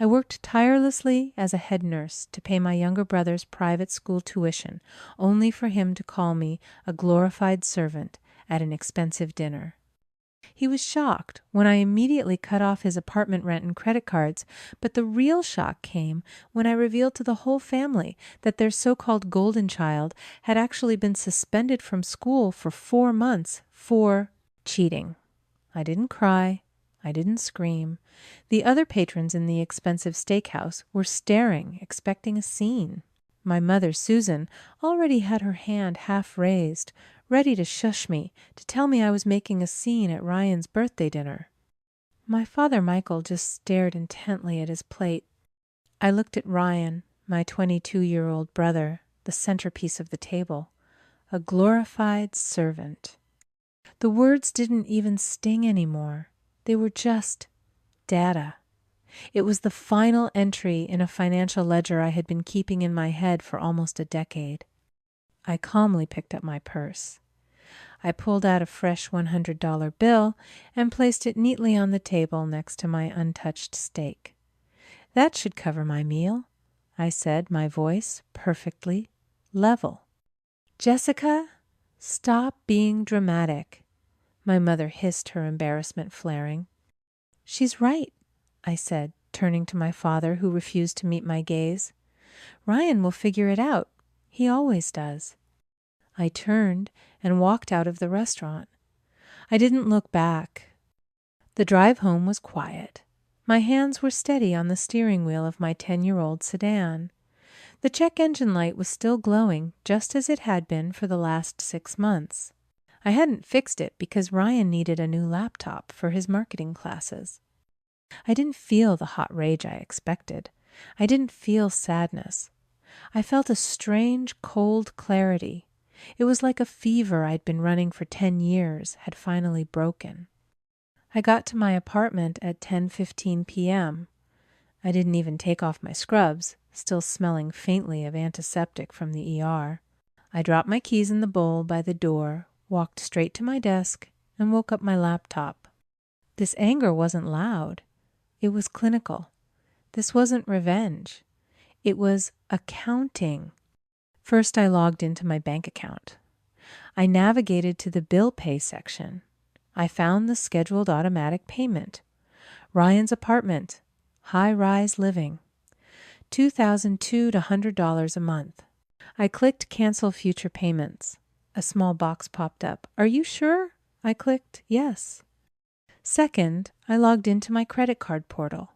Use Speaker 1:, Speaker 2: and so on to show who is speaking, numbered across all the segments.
Speaker 1: I worked tirelessly as a head nurse to pay my younger brother's private school tuition, only for him to call me a glorified servant at an expensive dinner. He was shocked when I immediately cut off his apartment rent and credit cards, but the real shock came when I revealed to the whole family that their so-called golden child had actually been suspended from school for 4 months for cheating. I didn't cry. I didn't scream. The other patrons in the expensive steakhouse were staring, expecting a scene. My mother, Susan, already had her hand half raised, ready to shush me, to tell me I was making a scene at Ryan's birthday dinner. My father, Michael, just stared intently at his plate. I looked at Ryan, my 22-year-old brother, the centerpiece of the table, a glorified servant. The words didn't even sting anymore. They were just data. It was the final entry in a financial ledger I had been keeping in my head for almost a decade. I calmly picked up my purse. I pulled out a fresh $100 bill and placed it neatly on the table next to my untouched steak. "That should cover my meal," I said, my voice perfectly level. "Jessica, stop being dramatic," my mother hissed, her embarrassment flaring. "She's right," I said, turning to my father, who refused to meet my gaze. "Ryan will figure it out. He always does." I turned and walked out of the restaurant. I didn't look back. The drive home was quiet. My hands were steady on the steering wheel of my 10-year-old sedan. The check engine light was still glowing, just as it had been for the last 6 months. I hadn't fixed it because Ryan needed a new laptop for his marketing classes. I didn't feel the hot rage I expected. I didn't feel sadness. I felt a strange, cold clarity. It was like a fever I'd been running for 10 years had finally broken. I got to my apartment at 10:15 p.m. I didn't even take off my scrubs, still smelling faintly of antiseptic from the ER. I dropped my keys in the bowl by the door, walked straight to my desk, and woke up my laptop. This anger wasn't loud. It was clinical. This wasn't revenge. It was accounting. First, I logged into my bank account. I navigated to the bill pay section. I found the scheduled automatic payment. Ryan's apartment, high-rise living, $2,200 to $100 a month. I clicked Cancel Future Payments. A small box popped up. "Are you sure?" I clicked Yes. Second, I logged into my credit card portal.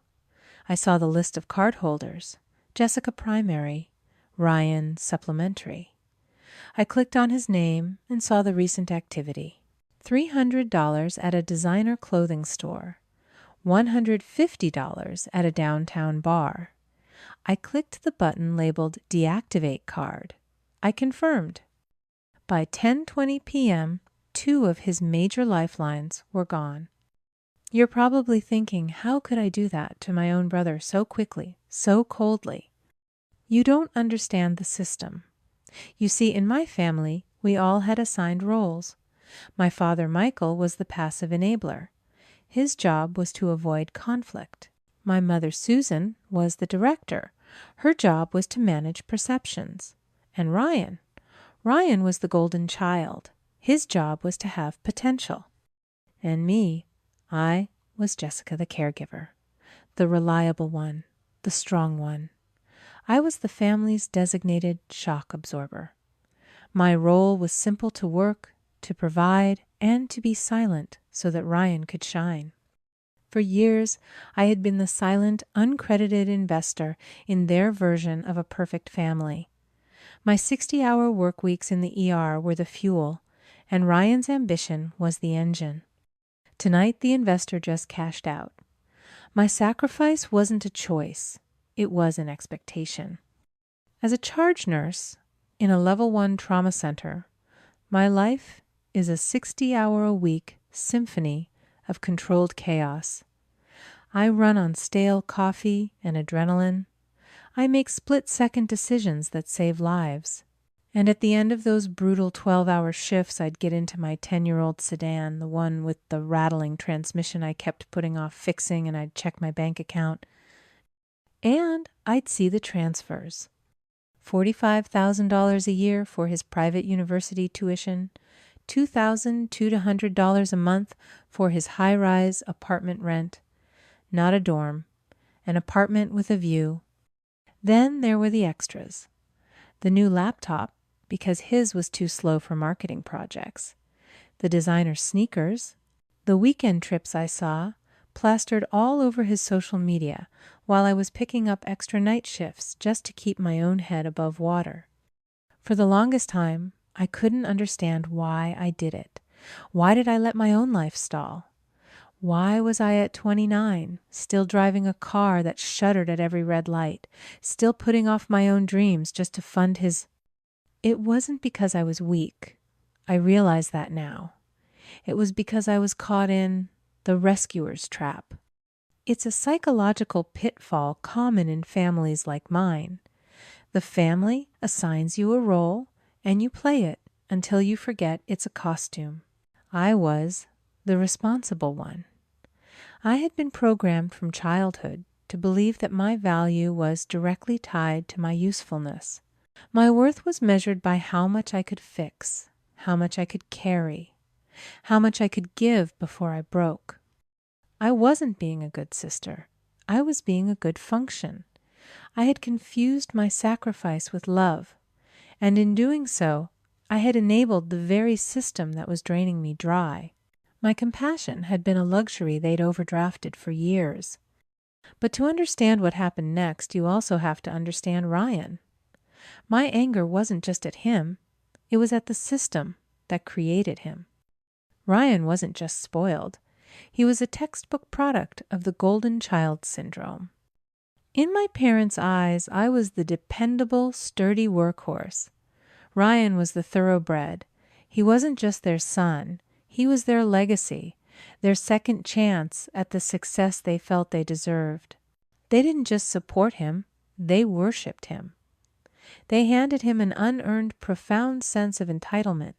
Speaker 1: I saw the list of cardholders: Jessica Primary, Ryan Supplementary. I clicked on his name and saw the recent activity: $300 at a designer clothing store, $150 at a downtown bar. I clicked the button labeled Deactivate Card. I confirmed. By 10:20 p.m., 2 of his major lifelines were gone. You're probably thinking, how could I do that to my own brother so quickly, so coldly? You don't understand the system. You see, in my family, we all had assigned roles. My father, Michael, was the passive enabler. His job was to avoid conflict. My mother, Susan, was the director. Her job was to manage perceptions. And Ryan was the golden child. His job was to have potential. And me, I was Jessica the caregiver, the reliable one, the strong one. I was the family's designated shock absorber. My role was simple: to work, to provide, and to be silent so that Ryan could shine. For years, I had been the silent, uncredited investor in their version of a perfect family. My 60-hour work weeks in the ER were the fuel, and Ryan's ambition was the engine. Tonight, the investor just cashed out. My sacrifice wasn't a choice. It was an expectation. As a charge nurse in a level 1 trauma center, my life is a 60-hour-a-week symphony of controlled chaos. I run on stale coffee and adrenaline. I make split-second decisions that save lives. And at the end of those brutal 12-hour shifts, I'd get into my 10-year-old sedan, the one with the rattling transmission I kept putting off fixing, and I'd check my bank account. And I'd see the transfers. $45,000 a year for his private university tuition, $2,200 a month for his high-rise apartment rent. Not a dorm, an apartment with a view. Then there were the extras. The new laptop, because his was too slow for marketing projects. The designer sneakers. The weekend trips I saw, plastered all over his social media while I was picking up extra night shifts just to keep my own head above water. For the longest time, I couldn't understand why I did it. Why did I let my own life stall? Why was I at 29, still driving a car that shuddered at every red light, still putting off my own dreams just to fund his? It wasn't because I was weak. I realize that now. It was because I was caught in the rescuer's trap. It's a psychological pitfall common in families like mine. The family assigns you a role, and you play it until you forget it's a costume. I was the responsible one. I had been programmed from childhood to believe that my value was directly tied to my usefulness. My worth was measured by how much I could fix, how much I could carry, how much I could give before I broke. I wasn't being a good sister. I was being a good function. I had confused my sacrifice with love, and in doing so, I had enabled the very system that was draining me dry. My compassion had been a luxury they'd overdrafted for years. But to understand what happened next, you also have to understand Ryan. My anger wasn't just at him. It was at the system that created him. Ryan wasn't just spoiled. He was a textbook product of the golden child syndrome. In my parents' eyes, I was the dependable, sturdy workhorse. Ryan was the thoroughbred. He wasn't just their son. He was their legacy, their second chance at the success they felt they deserved. They didn't just support him, they worshipped him. They handed him an unearned, profound sense of entitlement.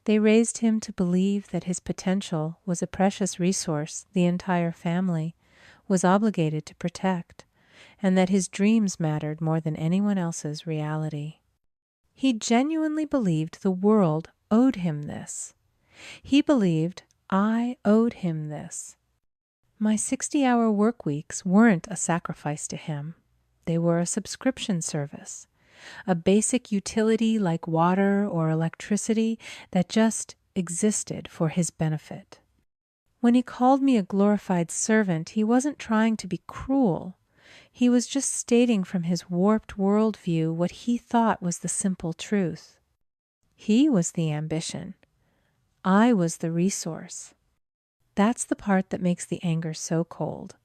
Speaker 1: They raised him to believe that his potential was a precious resource the entire family was obligated to protect, and that his dreams mattered more than anyone else's reality. He genuinely believed the world owed him this. He believed I owed him this. My 60-hour work weeks weren't a sacrifice to him. They were a subscription service, a basic utility like water or electricity that just existed for his benefit. When he called me a glorified servant, he wasn't trying to be cruel. He was just stating from his warped worldview what he thought was the simple truth. He was the ambition. I was the resource. That's the part that makes the anger so cold.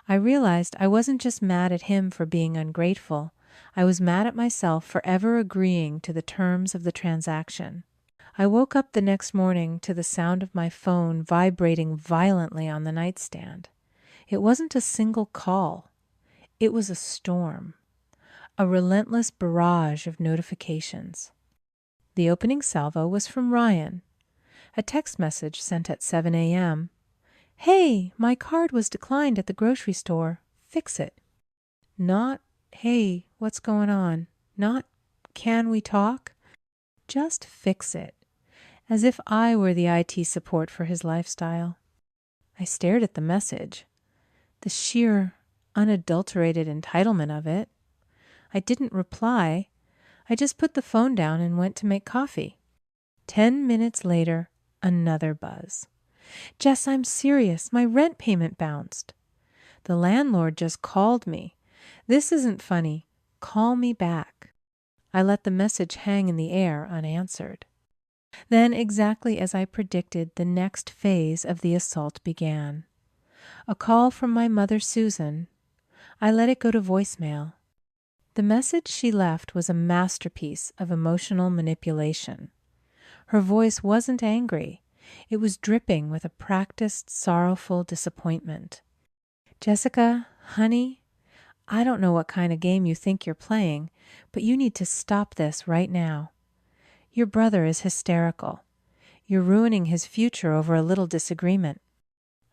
Speaker 1: I realized I wasn't just mad at him for being ungrateful. I was mad at myself for ever agreeing to the terms of the transaction. I woke up the next morning to the sound of my phone vibrating violently on the nightstand. It wasn't a single call. It was a storm, a relentless barrage of notifications. The opening salvo was from Ryan. A text message sent at 7 a.m. "Hey, my card was declined at the grocery store. Fix it." Not, "Hey, what's going on?" Not, "Can we talk?" Just fix it, as if I were the IT support for his lifestyle. I stared at the message. The sheer, unadulterated entitlement of it. I didn't reply. I just put the phone down and went to make coffee. 10 minutes later, another buzz. "Jess, I'm serious. My rent payment bounced." "The landlord just called me." "This isn't funny. Call me back." I let the message hang in the air unanswered. Then, exactly as I predicted, the next phase of the assault began. A call from my mother, Susan. I let it go to voicemail. The message she left was a masterpiece of emotional manipulation. Her voice wasn't angry. It was dripping with a practiced, sorrowful disappointment. "Jessica, honey, I don't know what kind of game you think you're playing, but you need to stop this right now. Your brother is hysterical. You're ruining his future over a little disagreement."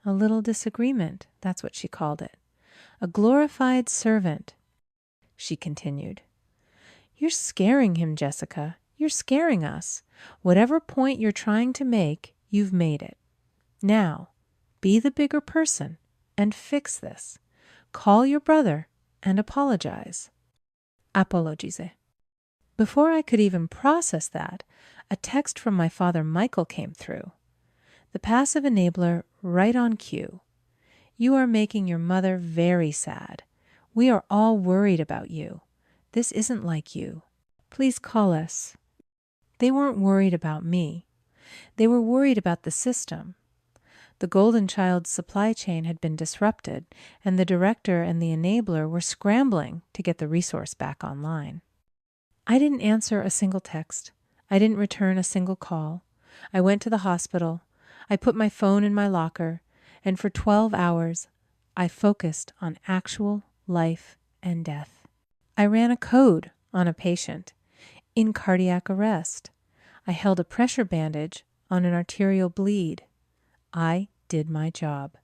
Speaker 1: A little disagreement, that's what she called it. A glorified servant, she continued. You're scaring him, Jessica. You're scaring us. Whatever point you're trying to make, you've made it. Now, be the bigger person and fix this. Call your brother and apologize. Apologize. Before I could even process that, a text from my father Michael came through. The passive enabler right on cue. You are making your mother very sad. We are all worried about you. This isn't like you. Please call us. They weren't worried about me. They were worried about the system. The Golden Child's supply chain had been disrupted, and the director and the enabler were scrambling to get the resource back online. I didn't answer a single text. I didn't return a single call. I went to the hospital. I put my phone in my locker, and for 12 hours, I focused on actual life and death. I ran a code on a patient in cardiac arrest. I held a pressure bandage on an arterial bleed. I did my job.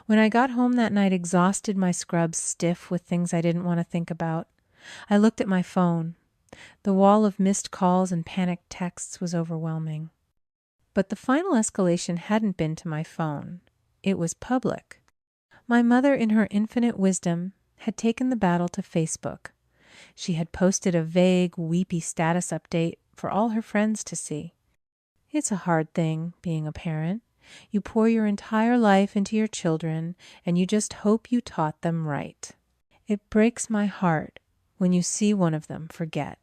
Speaker 1: When I got home that night, exhausted, my scrubs stiff with things I didn't want to think about, I looked at my phone. The wall of missed calls and panicked texts was overwhelming. But the final escalation hadn't been to my phone. It was public. My mother, in her infinite wisdom, had taken the battle to Facebook. She had posted a vague, weepy status update for all her friends to see. It's a hard thing, being a parent. You pour your entire life into your children, and you just hope you taught them right. It breaks my heart when you see one of them forget,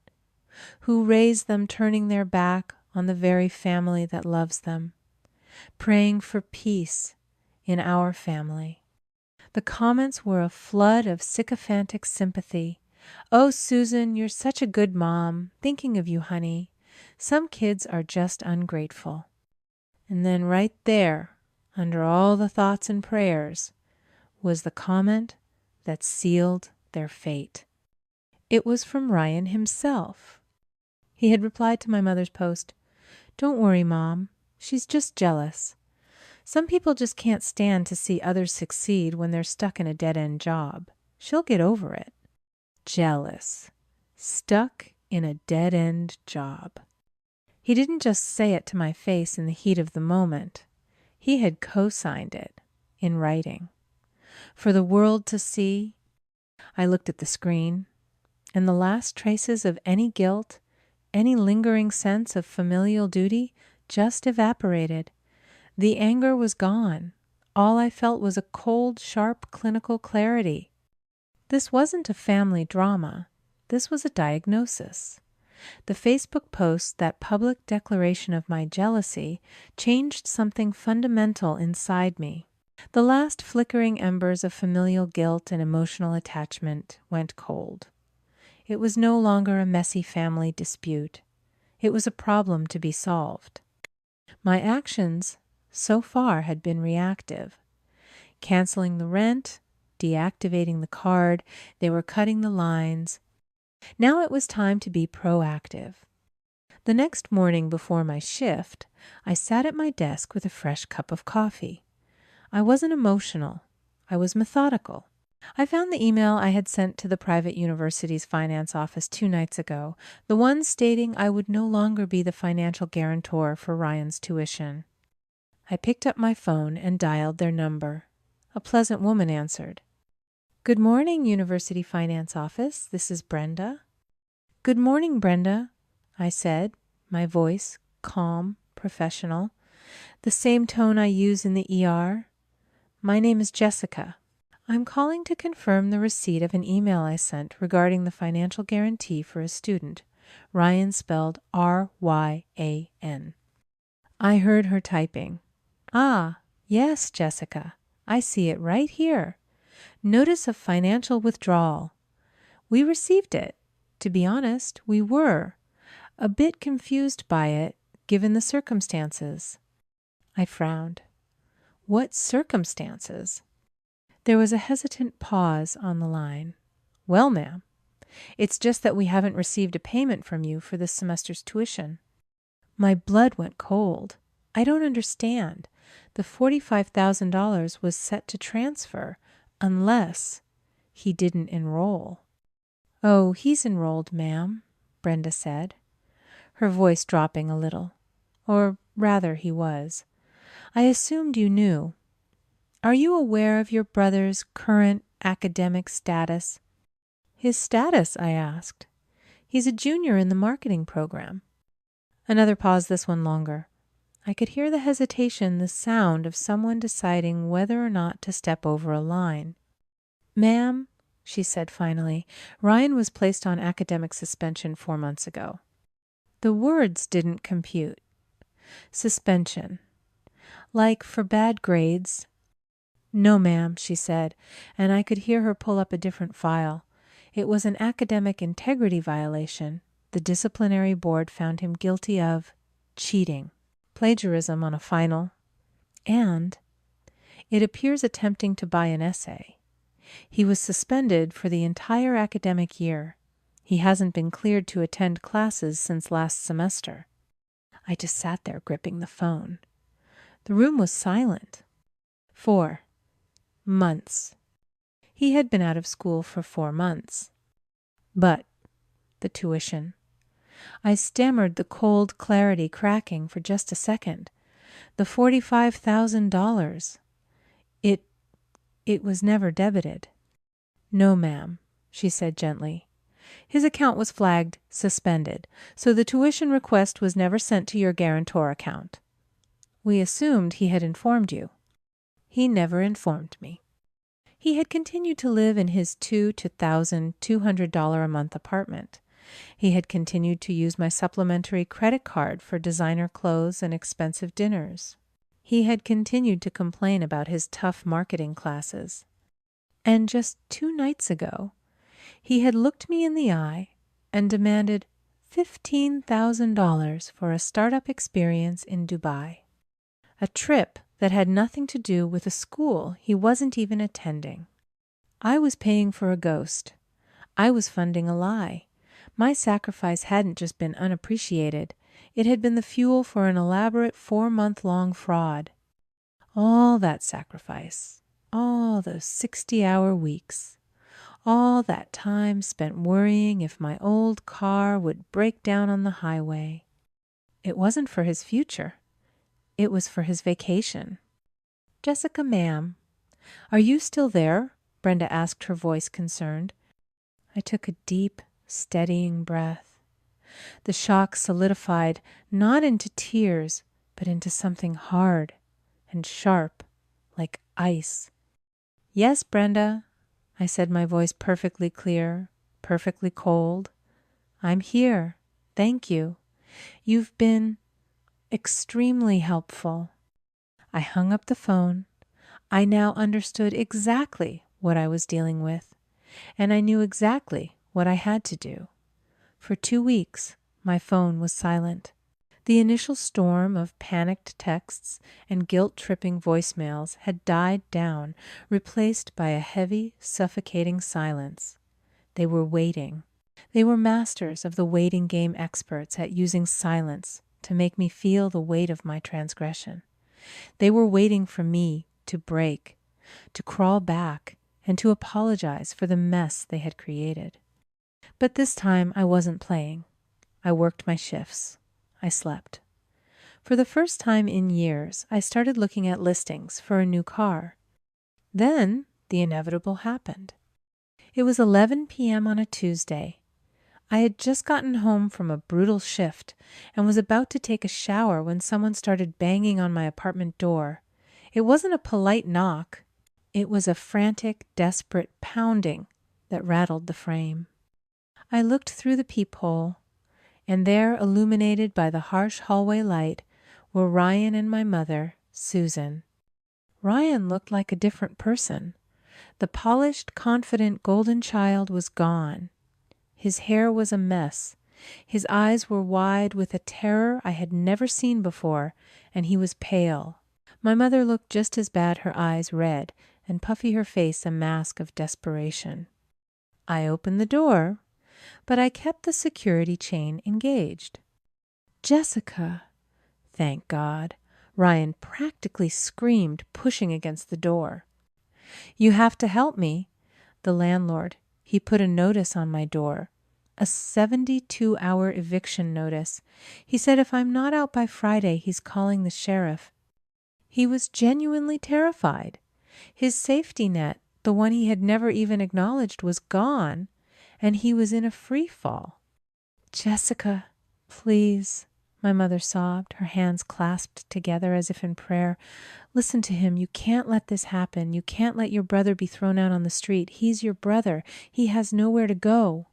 Speaker 1: who raised them turning their back on the very family that loves them, praying for peace in our family. The comments were a flood of sycophantic sympathy. Oh, Susan, you're such a good mom. Thinking of you, honey. Some kids are just ungrateful. And then right there, under all the thoughts and prayers, was the comment that sealed their fate. It was from Ryan himself. He had replied to my mother's post, "Don't worry, Mom. She's just jealous. Some people just can't stand to see others succeed when they're stuck in a dead-end job. She'll get over it." Jealous. Stuck in a dead-end job. He didn't just say it to my face in the heat of the moment. He had co-signed it in writing. For the world to see, I looked at the screen, and the last traces of any guilt, any lingering sense of familial duty just evaporated. The anger was gone. All I felt was a cold, sharp, clinical clarity. This wasn't a family drama. This was a diagnosis. The Facebook post, that public declaration of my jealousy, changed something fundamental inside me. The last flickering embers of familial guilt and emotional attachment went cold. It was no longer a messy family dispute. It was a problem to be solved. My actions so far had been reactive. Canceling the rent, deactivating the card, they were cutting the lines. Now it was time to be proactive. The next morning before my shift, I sat at my desk with a fresh cup of coffee. I wasn't emotional. I was methodical. I found the email I had sent to the private university's finance office 2 nights ago, the one stating I would no longer be the financial guarantor for Ryan's tuition. I picked up my phone and dialed their number. A pleasant woman answered. "Good morning, University Finance Office. This is Brenda." "Good morning, Brenda," I said, my voice calm, professional, the same tone I use in the ER. "My name is Jessica. I'm calling to confirm the receipt of an email I sent regarding the financial guarantee for a student, Ryan spelled R-Y-A-N." I heard her typing. "Ah, yes, Jessica. I see it right here. Notice of financial withdrawal. We received it. To be honest, we were a bit confused by it, given the circumstances." I frowned. What circumstances? There was a hesitant pause on the line. "Well, ma'am, it's just that we haven't received a payment from you for this semester's tuition." My blood went cold. I don't understand. The $45,000 was set to transfer unless he didn't enroll. "Oh, he's enrolled, ma'am," Brenda said, her voice dropping a little. "Or rather, he was. I assumed you knew. Are you aware of your brother's current academic status?" "His status?" I asked. "He's a junior in the marketing program." Another pause, this one longer. I could hear the hesitation, the sound of someone deciding whether or not to step over a line. "Ma'am," she said finally, "Ryan was placed on academic suspension 4 months ago." The words didn't compute. Suspension. Like for bad grades? "No, ma'am," she said, and I could hear her pull up a different file. It was an academic integrity violation. The disciplinary board found him guilty of cheating, plagiarism on a final, and it appears attempting to buy an essay. He was suspended for the entire academic year. He hasn't been cleared to attend classes since last semester. I just sat there gripping the phone. The room was silent. 4 months. He had been out of school for 4 months. But the tuition. I stammered, the cold clarity cracking for just a second. The $45,000. It was never debited. "No, ma'am," she said gently. "His account was flagged suspended, so the tuition request was never sent to your guarantor account. We assumed he had informed you." He never informed me. He had continued to live in his $2,000 to $1,200 a month apartment. He had continued to use my supplementary credit card for designer clothes and expensive dinners. He had continued to complain about his tough marketing classes. And just 2 nights ago, he had looked me in the eye and demanded $15,000 for a startup experience in Dubai. A trip that had nothing to do with a school he wasn't even attending. I was paying for a ghost. I was funding a lie. My sacrifice hadn't just been unappreciated. It had been the fuel for an elaborate 4-month-long fraud. All that sacrifice, all those 60-hour weeks, all that time spent worrying if my old car would break down on the highway. It wasn't for his future. It was for his vacation. "Jessica, ma'am, are you still there?" Brenda asked, her voice concerned. I took a deep, steadying breath. The shock solidified, not into tears, but into something hard and sharp, like ice. "Yes, Brenda," I said, my voice perfectly clear, perfectly cold. "I'm here. Thank you. You've been extremely helpful." I hung up the phone. I now understood exactly what I was dealing with, and I knew exactly what I had to do. For 2 weeks, my phone was silent. The initial storm of panicked texts and guilt-tripping voicemails had died down, replaced by a heavy, suffocating silence. They were waiting. They were masters of the waiting game experts at using silence to make me feel the weight of my transgression. They were waiting for me to break, to crawl back, and to apologize for the mess they had created. But this time I wasn't playing. I worked my shifts. I slept. For the first time in years, I started looking at listings for a new car. Then the inevitable happened. It was 11 p.m. on a Tuesday. I had just gotten home from a brutal shift and was about to take a shower when someone started banging on my apartment door. It wasn't a polite knock. It was a frantic, desperate pounding that rattled the frame. I looked through the peephole, and there, illuminated by the harsh hallway light, were Ryan and my mother, Susan. Ryan looked like a different person. The polished, confident golden child was gone. His hair was a mess. His eyes were wide with a terror I had never seen before, and he was pale. My mother looked just as bad, her eyes red, and puffy, her face a mask of desperation. I opened the door, but I kept the security chain engaged. "Jessica!" Thank God. Ryan practically screamed, pushing against the door. "You have to help me. The landlord, he put a notice on my door, a 72-hour eviction notice. He said if I'm not out by Friday, he's calling the sheriff. He was genuinely terrified. His safety net, the one he had never even acknowledged, was gone, and he was in a free fall. Jessica, please, my mother sobbed, her hands clasped together as if in prayer. Listen to him. You can't let this happen. You can't let your brother be thrown out on the street. He's your brother. He has nowhere to go.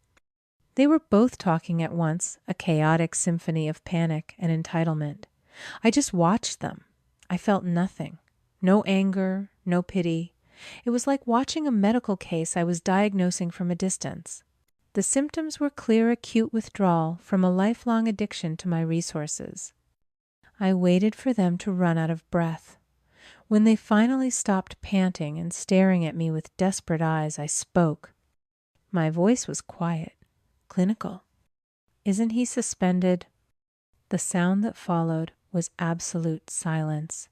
Speaker 1: They were both talking at once, a chaotic symphony of panic and entitlement. I just watched them. I felt nothing. No anger, no pity. It was like watching a medical case I was diagnosing from a distance. The symptoms were clear acute withdrawal from a lifelong addiction to my resources. I waited for them to run out of breath. When they finally stopped panting and staring at me with desperate eyes, I spoke. My voice was quiet, clinical. Isn't he suspended? The sound that followed was absolute silence.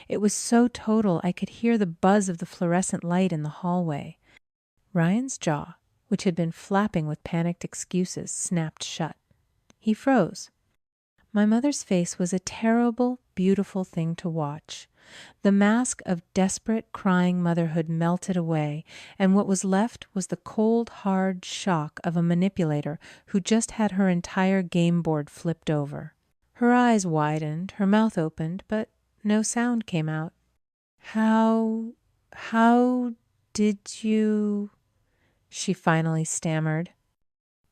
Speaker 1: It was so total I could hear the buzz of the fluorescent light in the hallway. Ryan's jaw, which had been flapping with panicked excuses, snapped shut. He froze. My mother's face was a terrible, beautiful thing to watch. The mask of desperate, crying motherhood melted away, and what was left was the cold, hard shock of a manipulator who just had her entire game board flipped over. Her eyes widened, her mouth opened, but no sound came out. How did you... she finally stammered.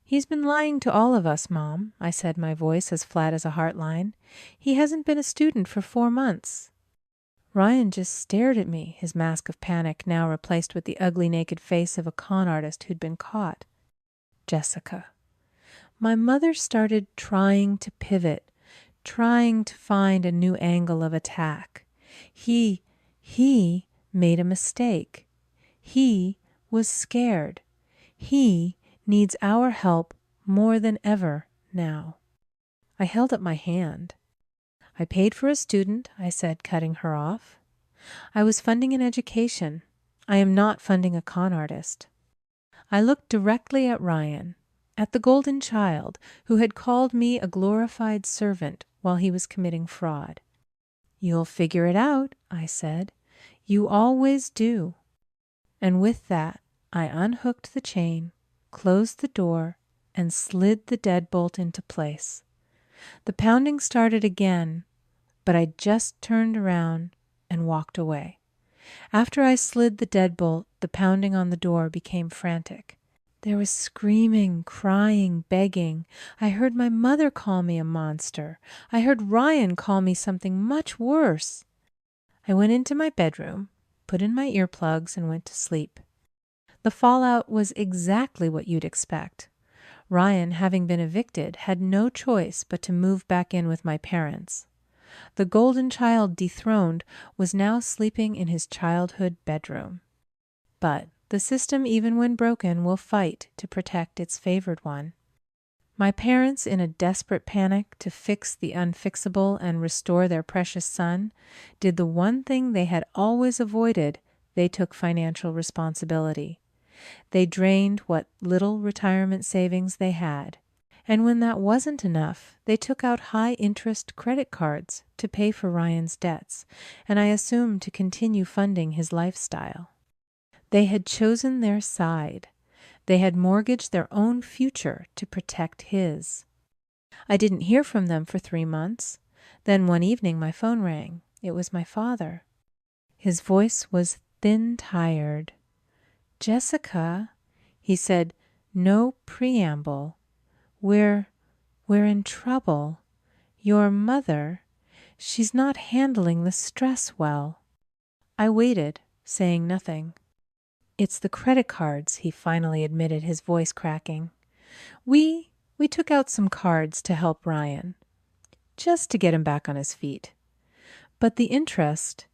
Speaker 1: He's been lying to all of us, Mom, I said, my voice as flat as a heartline. He hasn't been a student for 4 months. Ryan just stared at me, his mask of panic now replaced with the ugly naked face of a con artist who'd been caught. Jessica. My mother started trying to pivot, trying to find a new angle of attack. He made a mistake. He was scared. He needs our help more than ever now. I held up my hand. I paid for a student, I said, cutting her off. I was funding an education. I am not funding a con artist. I looked directly at Ryan, at the golden child who had called me a glorified servant while he was committing fraud. You'll figure it out, I said. You always do. And with that, I unhooked the chain, closed the door, and slid the deadbolt into place. The pounding started again, but I just turned around and walked away. After I slid the deadbolt, the pounding on the door became frantic. There was screaming, crying, begging. I heard my mother call me a monster. I heard Ryan call me something much worse. I went into my bedroom, put in my earplugs, and went to sleep. The fallout was exactly what you'd expect. Ryan, having been evicted, had no choice but to move back in with my parents. The golden child dethroned was now sleeping in his childhood bedroom. But the system, even when broken, will fight to protect its favored one. My parents, in a desperate panic to fix the unfixable and restore their precious son, did the one thing they had always avoided. They took financial responsibility. They drained what little retirement savings they had. And when that wasn't enough, they took out high-interest credit cards to pay for Ryan's debts, and I assumed to continue funding his lifestyle. They had chosen their side. They had mortgaged their own future to protect his. I didn't hear from them for 3 months. Then one evening my phone rang. It was my father. His voice was thin-tired. Jessica, he said, no preamble. We're in trouble. Your mother, she's not handling the stress well. I waited, saying nothing. It's the credit cards, he finally admitted, his voice cracking. We took out some cards to help Ryan, just to get him back on his feet. But the interest,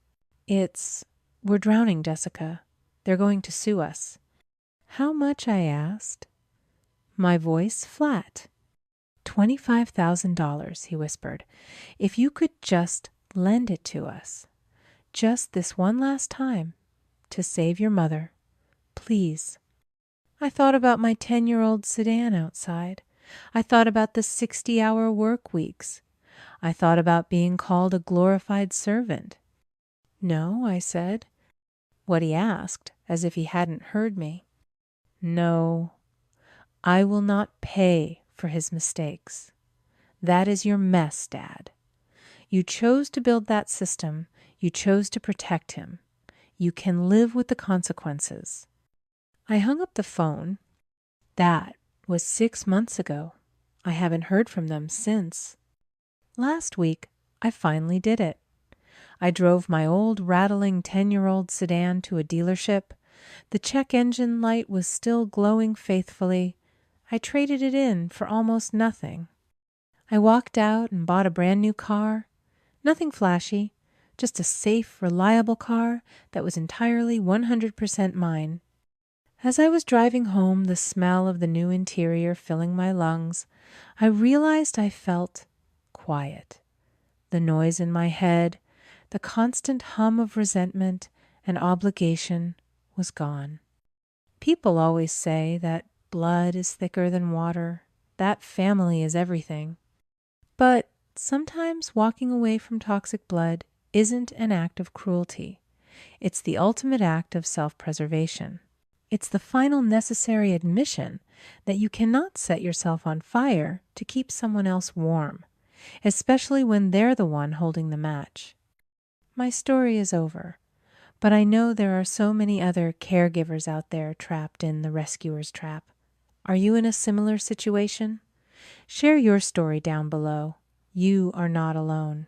Speaker 1: we're drowning, Jessica. They're going to sue us. How much, I asked. My voice flat. $25,000, he whispered. If you could just lend it to us. Just this one last time. To save your mother. Please. I thought about my 10-year-old sedan outside. I thought about the 60-hour work weeks. I thought about being called a glorified servant. No, I said. What he asked, as if he hadn't heard me. No, I will not pay for his mistakes. That is your mess, Dad. You chose to build that system. You chose to protect him. You can live with the consequences. I hung up the phone. That was 6 months ago. I haven't heard from them since. Last week, I finally did it. I drove my old rattling 10-year-old sedan to a dealership. The check engine light was still glowing faithfully. I traded it in for almost nothing. I walked out and bought a brand new car. Nothing flashy, just a safe, reliable car that was entirely 100% mine. As I was driving home, the smell of the new interior filling my lungs, I realized I felt quiet. The noise in my head, the constant hum of resentment and obligation was gone. People always say that blood is thicker than water, that family is everything. But sometimes walking away from toxic blood isn't an act of cruelty. It's the ultimate act of self-preservation. It's the final necessary admission that you cannot set yourself on fire to keep someone else warm, especially when they're the one holding the match. My story is over, but I know there are so many other caregivers out there trapped in the rescuer's trap. Are you in a similar situation? Share your story down below. You are not alone.